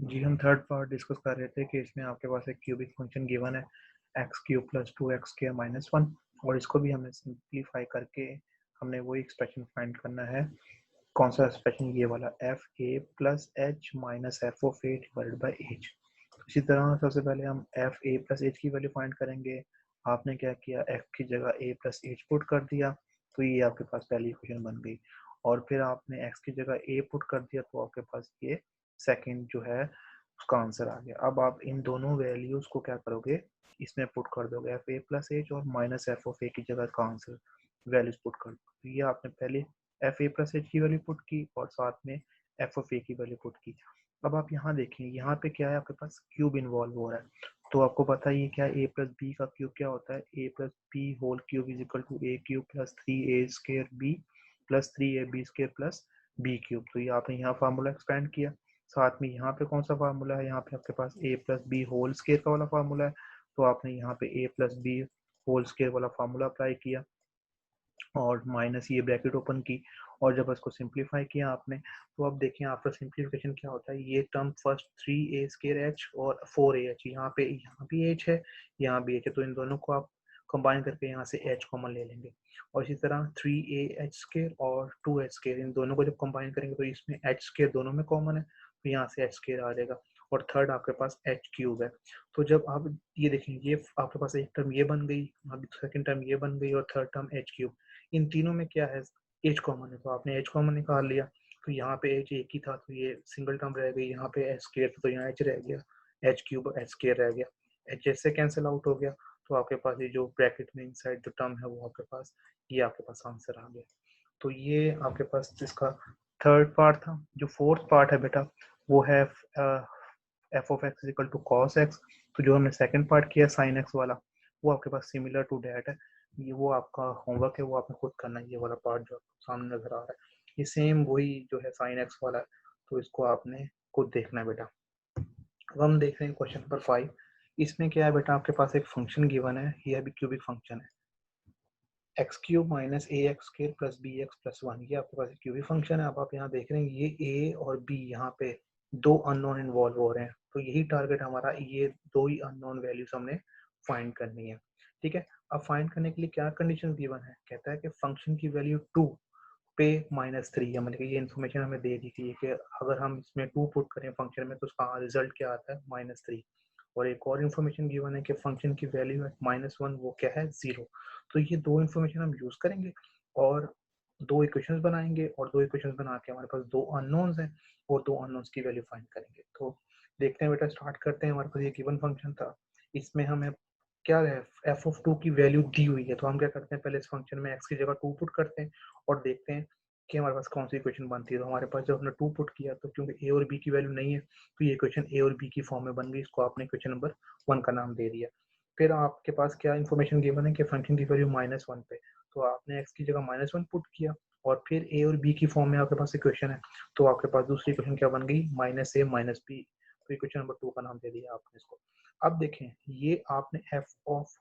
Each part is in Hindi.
जी, हम थर्ड पार्ट डिस्कस कर रहे थे कि इसमें आपके पास एक क्यूबिक फंक्शन गिवन है X cube plus 2x square minus 1 और इसको भी हमें सिंप्लीफाई करके हमने वही एक्सप्रेशन फाइंड करना है। कौन सा एक्सप्रेशन? ये वाला F A plus H minus F of A divided by H. इसी तरह सबसे पहले हम एफ ए प्लस एच की वैल्यू फाइंड करेंगे। आपने क्या किया, एफ की जगह ए प्लस एच पुट कर दिया, तो ये आपके पास पहली इक्वेशन बन गई। और फिर आपने एक्स की जगह ए पुट कर दिया, तो आपके पास ये सेकंड जो है उसका आंसर आ गया। अब आप इन दोनों वैल्यूज को क्या करोगे, इसमें पुट कर दोगे, एफ ए प्लस एच और माइनस एफ ऑफ ए की जगह का आंसर वैल्यूज पुट कर दो। तो ये आपने पहले एफ ए प्लस एच की वैल्यू पुट की और साथ में एफ ऑफ ए की वैल्यू पुट की। अब आप यहाँ देखें, यहाँ पे क्या है, आपके पास क्यूब इन्वॉल्व हो रहा है। तो आपको पता है ये क्या है, ए प्लस बी का क्यूब क्या होता है, A plus B whole cube is equal to A cube plus 3a square B plus 3ab square plus B cube. तो ये आपने यहाँ फार्मूला एक्सपेंड किया। साथ में यहाँ पे कौन सा फार्मूला है, यहाँ पे आपके पास ए प्लस बी होल स्क्वायर का वाला फार्मूला है, तो आपने यहाँ पे ए प्लस बी होल स्क्वायर वाला फार्मूला अप्लाई किया और माइनस ये ब्रैकेट ओपन की। और जब इसको सिंप्लीफाई किया आपने, तो अब देखें आफ्टर सिंप्लीफिकेशन क्या होता है, ये term first 3a square H और 4ah, यहाँ भी एच है, यहाँ भी एच है, तो इन दोनों को आप कंबाइन करके यहाँ से एच कॉमन ले लेंगे। और इसी तरह 3a एच स्क्वायर और 2h स्क्वायर, इन दोनों को जब कंबाइन करेंगे तो इसमें एच स्क्वायर दोनों में कॉमन है, तो यहाँ से एच स्क्वायर आ जाएगा। और थर्ड आपके पास एच क्यूब है। तो जब आप ये देखेंगे, ये आपके पास एक टर्म ये बन गई, अब सेकंड टर्म ये बन गई और थर्ड टर्म एच क्यूब। इन तीनों में क्या है, एच कॉमन है, तो आपने एच कॉमन निकाल लिया। तो यहाँ पे एच एक ही था, तो ये सिंगल टर्म रह गई, यहाँ पे एच स्क्वायर था तो यहाँ एच रह गया, एच क्यूब एच स्क्वायर रह गया, एच एच से कैंसिल आउट हो गया। तो आपके पास ये जो ब्रैकेट में इनसाइड जो टर्म है वो आपके पास, ये आपके पास आंसर आ गया। तो ये आपके पास जिसका थर्ड पार्ट था। जो फोर्थ पार्ट है बेटा, वो है F of X equal to cos X. तो जो हमने सेकंड पार्ट किया साइन एक्स वाला, वो आपके पास सिमिलर टू डैट है। ये वो आपका होमवर्क है, वो आपने खुद करना है। ये वाला पार्ट जो सामने नजर आ रहा है, ये सेम वही जो है साइन एक्स वाला है, तो इसको आपने खुद देखना है बेटा। अब हम देख रहे हैं क्वेश्चन नंबर 5। इसमें क्या है बेटा, आपके पास एक फंक्शन गिवन है, ये अभी क्यूबिक फंक्शन है, X cube minus A X square plus B X plus 1। ये आपके पास एक क्यूबिक फंक्शन है। अब आप यहाँ देख रहे हैं ये ए और बी, यहाँ पे दो अननोन इन्वॉल्व हो रहे हैं, तो यही टारगेट हमारा, ये दो ही अननोन वैल्यूज हमने फाइंड करनी है। ठीक है, अब फाइंड करने के लिए क्या कंडीशन गिवन है, कहता है कि फंक्शन की वैल्यू 2 पे -3 है, मतलब ये इन्फॉर्मेशन हमें दे दी थी कि अगर हम इसमें 2 पुट करें फंक्शन में तो उसका रिजल्ट क्या आता है, -3। और एक और इन्फॉर्मेशन गिवन है कि फंक्शन की वैल्यू है -1, वो क्या है, 0। तो ये दो इन्फॉर्मेशन हम यूज करेंगे और दो इक्वेशंस बनाएंगे, और दो इक्वेशंस बना के हमारे पास दो अननोन्स हैं और दो अननोन्स की वैल्यू फाइंड करेंगे। तो देखते हैं बेटा, स्टार्ट करते हैं। हमारे पास ये गिवन फंक्शन था, इसमें हमें क्या है, एफ ऑफ 2 की वैल्यू दी हुई है, तो हम क्या करते हैं, पहले इस फंक्शन में एक्स की जगह 2 पुट करते हैं और देखते हैं कि हमारे पास कौन सी इक्वेशन बनती है। तो हमारे पास जब हमने 2 पुट किया, तो क्योंकि ए और बी की वैल्यू नहीं है, तो ये इक्वेशन ए और बी की फॉर्म में बन गई, इसको आपने इक्वेशन नंबर 1 का नाम दे दिया। फिर आपके पास क्या इन्फॉर्मेशन गिवन है कि फंक्शन की वैल्यू -1 पे, तो आपने एक्स की जगह -1 पुट किया और फिर ए और बी की फॉर्म में आपके पास इक्वेशन है, तो आपके पास दूसरी इक्वेशन क्या बन गई, -a -b। तो इक्वेशन नंबर 2 का नाम दे दिया आपने इसको। अब देखें, ये आपने एफ ऑफ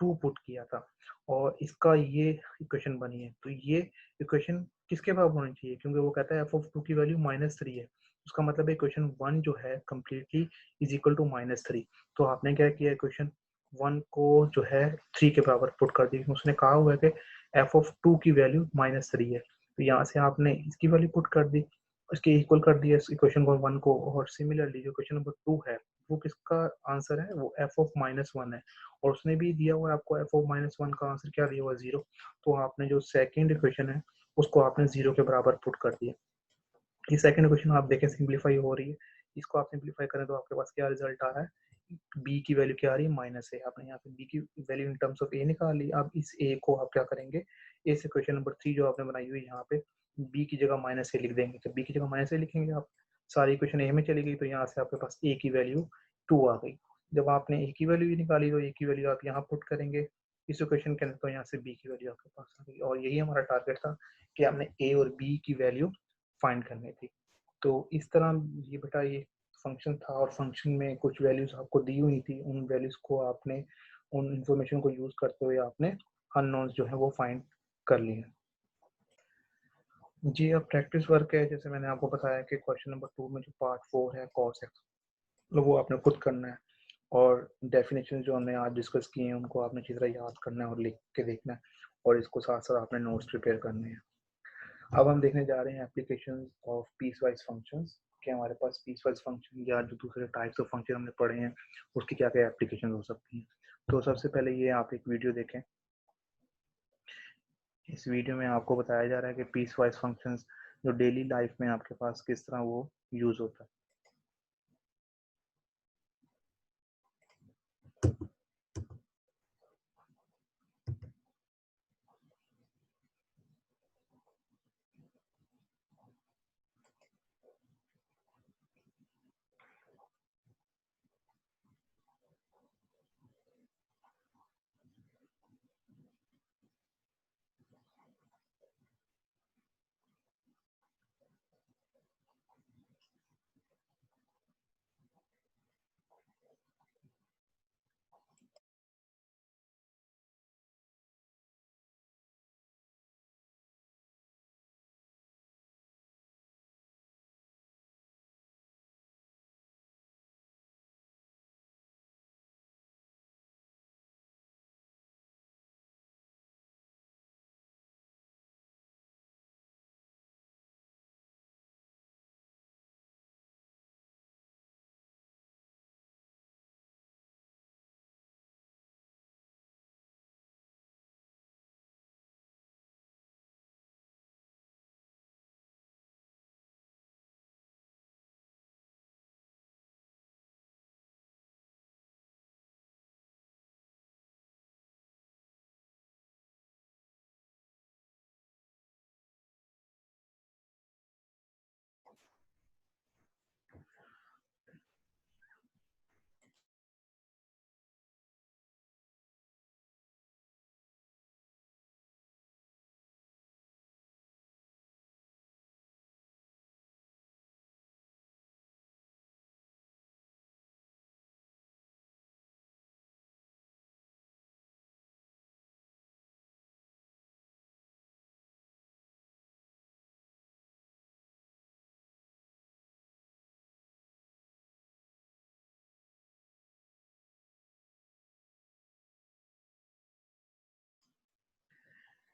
2 पुट किया था और इसका ये इक्वेशन बनी है, तो ये इक्वेशन किसके बराबर होनी चाहिए, क्योंकि वो कहता है एफ ऑफ 2 की वैल्यू -3 है, उसका मतलब इक्वेशन 1 जो है कम्प्लीटली इज इक्वल टू -3। तो आपने क्या किया, इक्वेशन 1 को जो है 3 के बराबर पुट कर दी। उसने कहा हुआ है कि एफ ऑफ 2 की वैल्यू -3 है, तो यहाँ से आपने इसकी वैल्यू पुट कर दी, इसके इक्वल कर दिया इस इक्वेशन को 1 को। और सिमिलरली जो क्वेश्चन नंबर 2 है, वो किसका आंसर है, वो एफ ऑफ -1 है, और उसने भी दिया हुआ है आपको एफ ऑफ -1 का आंसर क्या दिया हुआ है, 0। तो आपने जो सेकंड इक्वेशन है उसको आपने 0 के बराबर पुट कर दिया। ये सेकंड इक्वेशन आप देखें सिंप्लीफाई हो रही है, इसको आप सिंप्लीफाई करें तो आपके पास क्या रिजल्ट आ रहा है, बी की वैल्यू क्या आ रही है, -a। आपने यहाँ पे बी की वैल्यू इन टर्म्स ऑफ ए निकाल ली। अब इस ए को आप क्या करेंगे, इस इक्वेशन नंबर 3 जो आपने बनाई हुई यहाँ पे बी की जगह -a लिख देंगे। जब बी की जगह -a लिखेंगे आप, सारी इक्वेशन ए में चली गई, तो यहाँ से आपके पास ए की वैल्यू 2 आ गई। जब आपने ए की वैल्यू निकाली, तो ए की वैल्यू आप यहाँ पुट करेंगे इस इक्वेशन के अंदर, तो यहाँ से बी की वैल्यू आपके पास आ गई। और यही हमारा टारगेट था कि हमने ए और बी की वैल्यू फाइंड करनी थी। तो इस तरह ये बेटा ये फंक्शन था, और फंक्शन में कुछ वैल्यूज आपको दी हुई थी, उन वैल्यूज को आपने, उन इंफॉर्मेशन को यूज करते हुए आपने अननोन्स जो है वो फाइंड कर लिए। जी, अब प्रैक्टिस वर्क है, जैसे मैंने आपको बताया कि क्वेश्चन नंबर 2 में जो पार्ट 4 है कॉस एक्स, मतलब वो आपने खुद करना है, और डेफिनेशन जो हमने आज डिस्कस किए हैं उनको आपने अच्छी तरह याद करना है और लिख के देखना है, और इसको साथ साथ आपने नोट्स प्रिपेयर करने हैं। अब हम देखने जा रहे हैं application of peace wise functions, कि हमारे पास पीस वाइज फंक्शन या जो दूसरे टाइप्स ऑफ फंक्शन हमने पढ़े हैं उसकी क्या क्या एप्लीकेशन हो सकती हैं। तो सबसे पहले ये आप एक वीडियो देखें। इस वीडियो में आपको बताया जा रहा है कि पीस वाइज फंक्शंस जो डेली लाइफ में आपके पास किस तरह वो यूज होता है।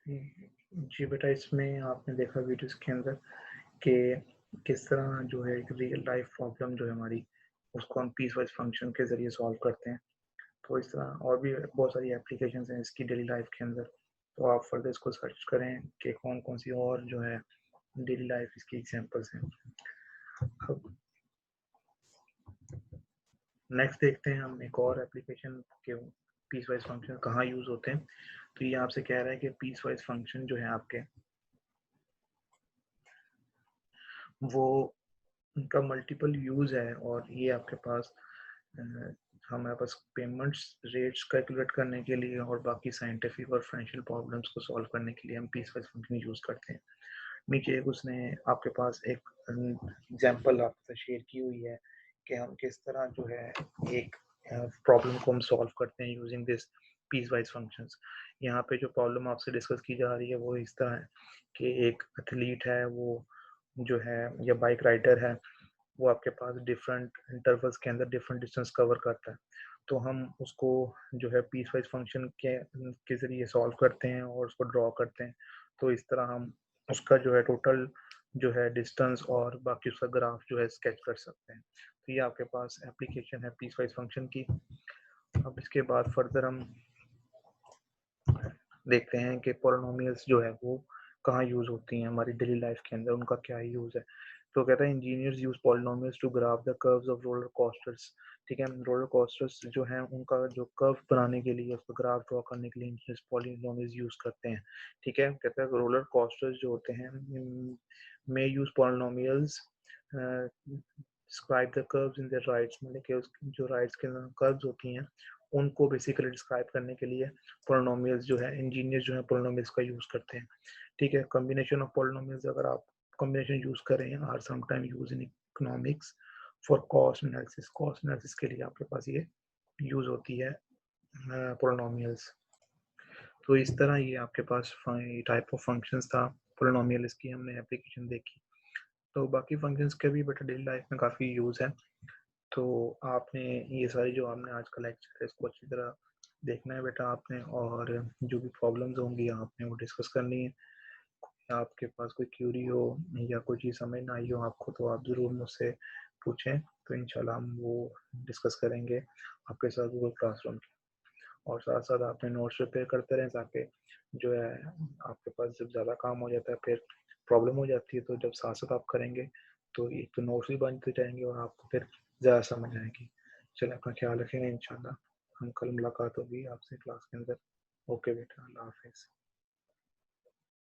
जी बेटा, इसमें आपने देखा वीडियोस के अंदर कि किस तरह जो है एक रियल लाइफ प्रॉब्लम जो है हमारी, उसको हम पीस वाइज फंक्शन के ज़रिए सॉल्व करते हैं। तो इस तरह और भी बहुत सारी एप्लीकेशंस हैं इसकी डेली लाइफ के अंदर। तो आप फर्दर इसको सर्च करें कि कौन कौन सी और जो है डेली लाइफ इसकी एग्जांपल्स हैं। अब नेक्स्ट देखते हैं हम एक और एप्लीकेशन के पीस वाइज फंक्शन कहाँ यूज़ होते हैं। तो ये आपसे कह रहा है कि पीस वाइज फंक्शन जो है आपके, वो उनका मल्टीपल यूज़ है, और ये आपके पास हमारे पास पेमेंट्स रेट्स कैलकुलेट करने के लिए और बाकी साइंटिफिक और फाइनेंशियल प्रॉब्लम्स को सॉल्व करने के लिए हम पीस वाइज फंक्शन यूज़ करते हैं। नीचे एक उसने आपके पास एक एग्जांपल आपसे शेयर की हुई है कि हम किस तरह जो है एक प्रॉब्लम को हम सॉल्व करते हैं using this piecewise functions. यहाँ पे जो प्रॉब्लम आपसे डिस्कस की जा रही है वो इस तरह है कि एक एथलीट है, वो जो है या बाइक राइडर है, वो आपके पास डिफरेंट इंटरवल्स के अंदर डिफरेंट डिस्टेंस कवर करता है। तो हम उसको जो है पीस वाइज फंक्शन के ज़रिए सॉल्व करते हैं और उसको ड्रॉ करते हैं। तो इस तरह हम उसका जो है टोटल जो है डिस्टेंस और बाकी उसका ग्राफ जो है स्केच कर सकते हैं। तो ये आपके पास एप्लीकेशन है पीस वाइज फंक्शन की। अब इसके बाद फर्दर हम देखते हैं कि पॉलिनोमियल्स जो है वो कहाँ यूज़ होती हैं हमारी डेली लाइफ के अंदर, उनका क्या यूज़ है। तो कहता है engineers use polynomials to graph the curves of roller coasters. ठीक है, रोलर कोस्टर्स जो हैं उनका जो कर्व बनाने के लिए, उसका ग्राफ ड्रॉ करने के लिए इंजीनियर्स पॉलिनोमियल्स यूज करते हैं। ठीक है, कहता है रोलर कोस्टर्स जो होते हैं में use polynomials describe the curves in the rights, मतलब कि जो राइट्स के कर्व्स होती हैं उनको बेसिकली डिस्क्राइब करने के लिए पॉलिनोमियल्स जो है इंजीनियर जो है पॉलिनोमियल्स का यूज करते हैं। ठीक है, कॉम्बिनेशन ऑफ पॉलिनोमियल्स अगर आप कॉम्बिनेशन यूज कर रहे हैं are sometime use in economics for cost analysis. Cost analysis के लिए आपके पास ये यूज होती है पॉलिनोमियल्स। तो इस तरह ये आपके पास टाइप ऑफ फंक्शंस था। पॉलिनोमियल इसकी हमने एप्लीकेशन देखी। तो बाकी फंक्शंस के भी बट डेली लाइफ में काफ़ी यूज़ है। तो आपने ये सारी जो आपने आज का लेक्चर है इसको अच्छी तरह देखना है बेटा आपने, और जो भी प्रॉब्लम्स होंगी आपने वो डिस्कस करनी है। आपके पास कोई क्यूरी हो या कोई चीज़ समझ ना आई हो आपको तो आप ज़रूर मुझसे पूछें, तो इंशाल्लाह हम वो डिस्कस करेंगे आपके साथ गूगल क्लासरूम की। और साथ साथ आपने नोट्स प्रिपेयर करते रहें ताकि जो है आपके पास जब ज़्यादा काम हो जाता है फिर प्रॉब्लम हो जाती है, तो जब साथ साथ आप करेंगे तो एक तो नोट्स भी बनते जाएंगे और आपको फिर ज़्यादा समझ आएगी। चलिए अपना ख्याल रखेंगे, इंशाल्लाह हम कल मुलाकात होगी आपसे क्लास के अंदर। ओके बेटा, अल्लाह हाफिज़।